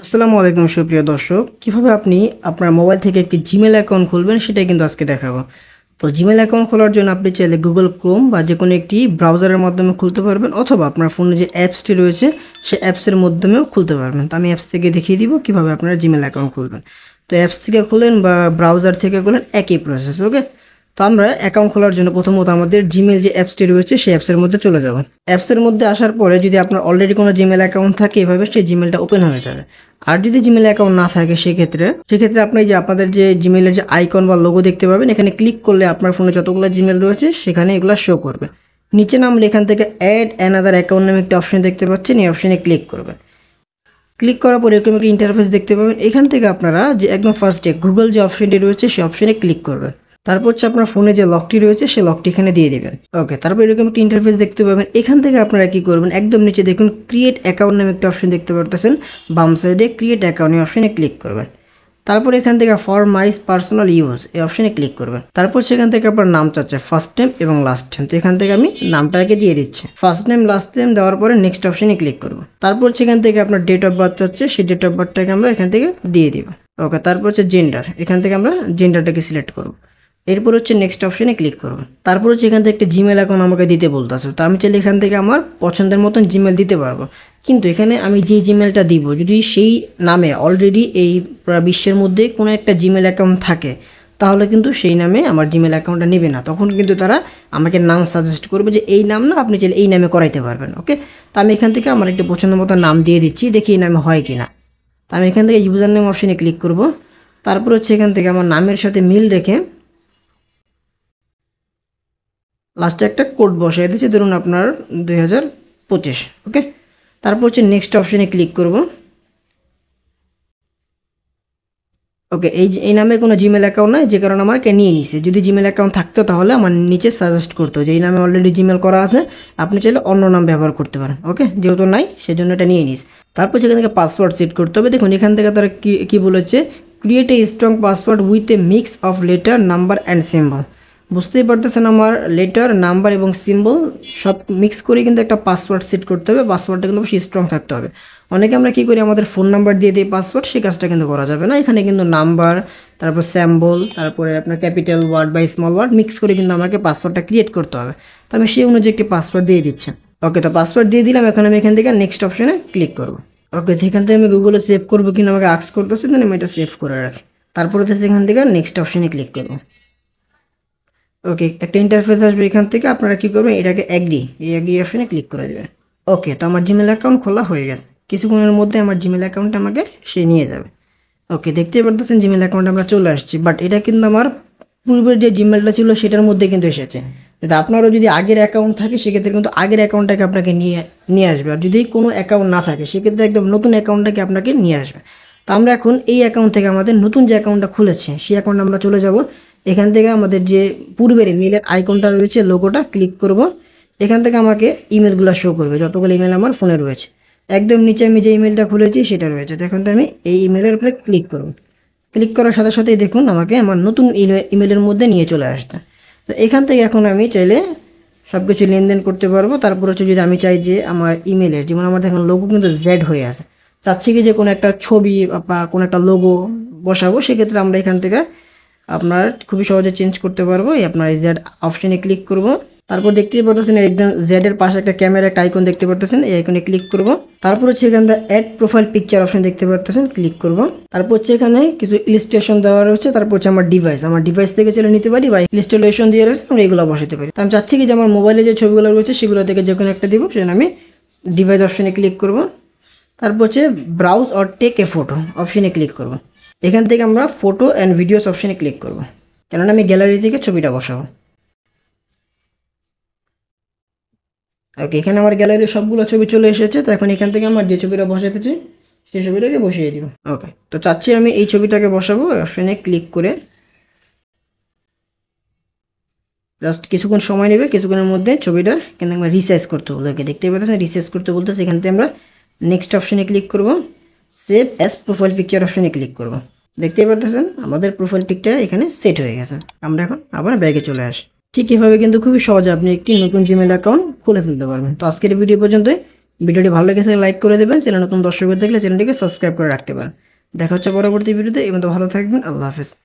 আসসালামু আলাইকুম সুপ্রিয় দর্শক, কিভাবে আপনি আপনার মোবাইল থেকে একটি জিমেল অ্যাকাউন্ট খুলবেন সেটাই কিন্তু আজকে দেখাবো। তো জিমেল অ্যাকাউন্ট খোলার জন্য আপনি চাইলে গুগল ক্রোম বা যে কোনো একটি ব্রাউজারের মাধ্যমে খুলতে পারবেন, অথবা আপনার ফোনে যে অ্যাপসটি রয়েছে সেই অ্যাপসের মাধ্যমেও খুলতে পারবেন। তো আমি অ্যাপস থেকে দেখিয়ে দিব কিভাবে আপনারা জিমেল অ্যাকাউন্ট খুলবেন। তো অ্যাপস থেকে খুলেন বা ব্রাউজার থেকে খুলেন, একই প্রসেস। ওকে, তো আমরা অ্যাকাউন্ট খোলার জন্য প্রথমত আমাদের জিমেল যে অ্যাপসটি রয়েছে সেই অ্যাপসের মধ্যে চলে যাব। অ্যাপসের মধ্যে আসার পরে যদি আপনার অলরেডি কোনো জিমেল অ্যাকাউন্ট থাকে, এভাবে সেই জিমেলটা ওপেন হয়ে যাবে। আর যদি জিমেল অ্যাকাউন্ট না থাকে সেক্ষেত্রে আপনি যে আপনাদের যে জিমেলের যে আইকন বা লোগো দেখতে পাবেন, এখানে ক্লিক করলে আপনার ফোনে যতগুলো জিমেল রয়েছে সেখানে এগুলো শো করবে। নিচে নামলে এখান থেকে অ্যাড অ্যানাদার অ্যাকাউন্ট নামে একটা অপশন দেখতে পাচ্ছেন, এই অপশনে ক্লিক করবেন। ক্লিক করার পর এরকম একটা ইন্টারফেস দেখতে পাবেন। এখান থেকে আপনারা যে একদম ফার্স্টে গুগল যে অপশনটি রয়েছে সেই অপশনে ক্লিক করবেন। তারপর হচ্ছে আপনার ফোনে যে লকটি রয়েছে সেই লকটি এখানে দিয়ে দেবেন। ওকে, তারপর এরকম একটা ইন্টারফেস দেখতে পাবেন। এখান থেকে আপনারা কি করবেন, একদম নিচে দেখুন ক্রিয়েট অ্যাকাউন্ট নামে একটা অপশন দেখতে পারতেছেন, বাম সাইডে ক্রিয়েট অ্যাকাউন্ট এই অপশনে ক্লিক করবেন। তারপর এখান থেকে ফর মাইস পার্সোনাল ইউজ এই অপশনে ক্লিক করবেন। তারপর সেখান থেকে আপনার নাম চাচ্ছে ফার্স্ট নেম এবং লাস্ট নেম। তো এখান থেকে আমি নামটাকে দিয়ে দিচ্ছি, ফার্স্ট নেম লাস্ট নেম দেওয়ার পরে নেক্সট অপশনে ক্লিক করব। তারপর সেখান থেকে আপনার ডেট অফ বার্থ চাচ্ছে, সেই ডেট অফ বার্থটাকে আমরা এখান থেকে দিয়ে দিব। ওকে, তারপর হচ্ছে জেন্ডার, এখান থেকে আমরা জেন্ডারটাকে সিলেক্ট করব। এরপর হচ্ছে নেক্সট অপশনে ক্লিক করব। তারপর হচ্ছে এখান থেকে একটা জিমেল অ্যাকাউন্ট আমাকে দিতে বলতেছে। তো আমি চাইলে এখান থেকে আমার পছন্দের মতন জিমেল দিতে পারবো, কিন্তু এখানে আমি যে জিমেলটা দিব যদি সেই নামে অলরেডি এই বিশ্বের মধ্যে কোনো একটা জিমেল অ্যাকাউন্ট থাকে, তাহলে কিন্তু সেই নামে আমার জিমেল অ্যাকাউন্টটা নেবে না। তখন কিন্তু তারা আমাকে নাম সাজেস্ট করবে যে এই নাম না, আপনি চাইলে এই নামে করাইতে পারবেন। ওকে, তো আমি এখান থেকে আমার একটা পছন্দের মতো নাম দিয়ে দিচ্ছি, দেখি এই নামে হয় কি না। তো আমি এখান থেকে ইউজার নেম অপশনে ক্লিক করব। তারপর হচ্ছে এখান থেকে আমার নামের সাথে মিল রেখে লাস্টে একটা কোড বসাই দিচ্ছি, ধরুন আপনার 2025। ওকে, তারপর হচ্ছে নেক্সট অপশনে ক্লিক করব। ওকে, এই নামে কোনো জিমেল অ্যাকাউন্ট নাই, যে কারণে আমাকে নিয়ে নিছে। যদি জিমেল অ্যাকাউন্ট থাকতো তাহলে আমার নিচে সাজেস্ট করতো যে এই নামে অলরেডি জিমেল করা আছে, আপনি চাইলে অন্য নাম ব্যবহার করতে পারেন। ওকে, যেহেতু নাই সেজন্য এটা নিয়ে নিস। তারপর সেখান থেকে পাসওয়ার্ড সেট করতে হবে। দেখুন এখান থেকে তারা কি বলেছে, create a strong password with a mix of letter number and symbol. বুঝতেই পারতেছেন আমার লেটার নাম্বার এবং সিম্বল সব মিক্স করে কিন্তু একটা পাসওয়ার্ড সেট করতে হবে। পাসওয়ার্ডটা কিন্তু অবশ্যই স্ট্রং থাকতে হবে। অনেকে আমরা কী করি, আমাদের ফোন নাম্বার দিয়ে দিই পাসওয়ার্ড, সেই কাজটা কিন্তু করা যাবে না। এখানে কিন্তু নাম্বার, তারপর স্যাম্বল, তারপরে আপনার ক্যাপিটাল ওয়ার্ড বা স্মল ওয়ার্ড মিক্স করে কিন্তু আমাকে পাসওয়ার্ডটা ক্রিয়েট করতে হবে। তো আমি সেই অনুযায়ী একটি পাসওয়ার্ড দিয়ে দিচ্ছি। ওকে, তো পাসওয়ার্ড দিয়ে দিলাম। এখন আমি এখান থেকে নেক্সট অপশনে ক্লিক করবো। ওকে, সেখান থেকে আমি গুগলে সেভ করবো কিনা আমাকে আস্ক করতেছে, তাহলে আমি এটা সেভ করে রাখি। তারপরে তো সেখান থেকে নেক্সট অপশনে ক্লিক করবো। ওকে, একটা ইন্টারফেস আসবে। এখান থেকে আপনারা কী করবেন, এটাকে এই অ্যাগ্রি অপশনে ক্লিক করে দেবেন। ওকে, তো আমার জিমেল অ্যাকাউন্ট খোলা হয়ে গেছে। কিছুক্ষণের মধ্যে আমার জিমেল অ্যাকাউন্টে আমাকে সে নিয়ে যাবে। ওকে, দেখতেই পারতেছেন জিমেল অ্যাকাউন্টে আমরা চলে আসছি, বাট এটা কিন্তু আমার পূর্বের যে জিমেলটা ছিল সেটার মধ্যে কিন্তু এসেছে। যদি আপনারও যদি আগের অ্যাকাউন্ট থাকে সেক্ষেত্রে কিন্তু আগের অ্যাকাউন্টটাকে আপনাকে নিয়ে আসবে। আর যদি কোনো অ্যাকাউন্ট না থাকে সেক্ষেত্রে একদম নতুন অ্যাকাউন্টটাকে আপনাকে নিয়ে আসবে। তো আমরা এখন এই অ্যাকাউন্ট থেকে আমাদের নতুন যে অ্যাকাউন্টটা খুলেছে সেই অ্যাকাউন্টে আমরা চলে যাব। এখান থেকে আমাদের যে পূর্বের ইমেলের আইকনটা রয়েছে, লোগোটা ক্লিক করব। এখান থেকে আমাকে ইমেলগুলো শো করবে, যতগুলো ইমেল আমার ফোনে রয়েছে। একদম নিচে আমি যে ইমেলটা খুলেছি সেটা রয়েছে। তো এখন তো আমি এই ইমেলের উপরে ক্লিক করব। ক্লিক করার সাথে সাথেই দেখুন আমাকে আমার নতুন ইমেলের মধ্যে নিয়ে চলে আসতে। তো এখান থেকে এখন আমি চাইলে সব কিছু লেনদেন করতে পারবো। তারপর হচ্ছে যদি আমি চাই যে আমার ইমেলের, যেমন আমার দেখুন লোগো কিন্তু জেড হয়ে আছে, চাচ্ছি কি যে কোনো একটা ছবি বা কোনো একটা লোগো বসাবো, সেক্ষেত্রে আমরা এখান থেকে আপনার খুবই সহজে চেঞ্জ করতে পারবো। এই আপনার এই জেড অপশনে ক্লিক করব। তারপর দেখতেই পারতেছেন একদম জেডের পাশে একটা ক্যামেরা একটা আইকন দেখতে পারতেছেন, এই আইকনে ক্লিক করব। তারপর হচ্ছে এখান থেকে অ্যাড প্রোফাইল পিকচার অপশন দেখতে পারতেছেন, ক্লিক করব। তারপর হচ্ছে এখানে কিছু ইলিস্ট্রেশন দেওয়া রয়েছে। তারপর হচ্ছে আমার ডিভাইস থেকে চলে নিতে পারি বা ইনস্টলেশন দিয়ে রয়েছে, আমরা এগুলো বসাতে পারি। তো আমি চাচ্ছি কি যে আমার মোবাইলে যে ছবিগুলো রয়েছে সেগুলো থেকে যে কোনো একটা দিব, সেজন্য আমি ডিভাইস অপশনে ক্লিক করব। তারপর হচ্ছে browse or take a photo অপশনে ক্লিক করব। এখান থেকে আমরা ফটো অ্যান্ড ভিডিওস অপশনে ক্লিক করব, কেননা আমি গ্যালারি থেকে ছবিটা বসাবো। ওকে, এখানে আমার গ্যালারির সবগুলো ছবি চলে এসেছে। তো এখন এখান থেকে আমার যে ছবিটা বসাতে চাই সেই ছবিটাকে বসিয়ে দিব। ওকে, তো চাচ্ছি আমি এই ছবিটাকে বসাবো, অপশনে ক্লিক করে জাস্ট কিছুক্ষণ সময় নেবে। কিছুক্ষণের মধ্যে ছবিটা কিন্তু আমরা রিসাইজ করতে বলবো। ওকে, দেখতেই পাচ্ছেন রিসাইজ করতে বলতেছে। এখান থেকে আমরা নেক্সট অপশনে ক্লিক করব, সেভ অ্যাজ প্রোফাইল পিকচার অপশনে ক্লিক করব। দেখতেই পাচ্ছেন আমাদের প্রোফাইল পিকচার এখানে সেট হয়ে গেছে। আমরা এখন আবার ব্যাগে চলে আসি। ঠিক এভাবে কিন্তু খুবই সহজে আপনি একটি নতুন জিমেল অ্যাকাউন্ট খুলে ফেলতে পারবেন। তো আজকের ভিডিও পর্যন্তই। ভিডিওটি ভালো লেগেছে লাইক করে দেবেন, চ্যানেল নতুন দর্শক দেখলে চ্যানেলটিকে সাবস্ক্রাইব করে রাখতে পারেন। দেখা হচ্ছে পরবর্তী ভিডিওতে, এই মতো ভালো থাকবেন, আল্লাহ হাফেজ।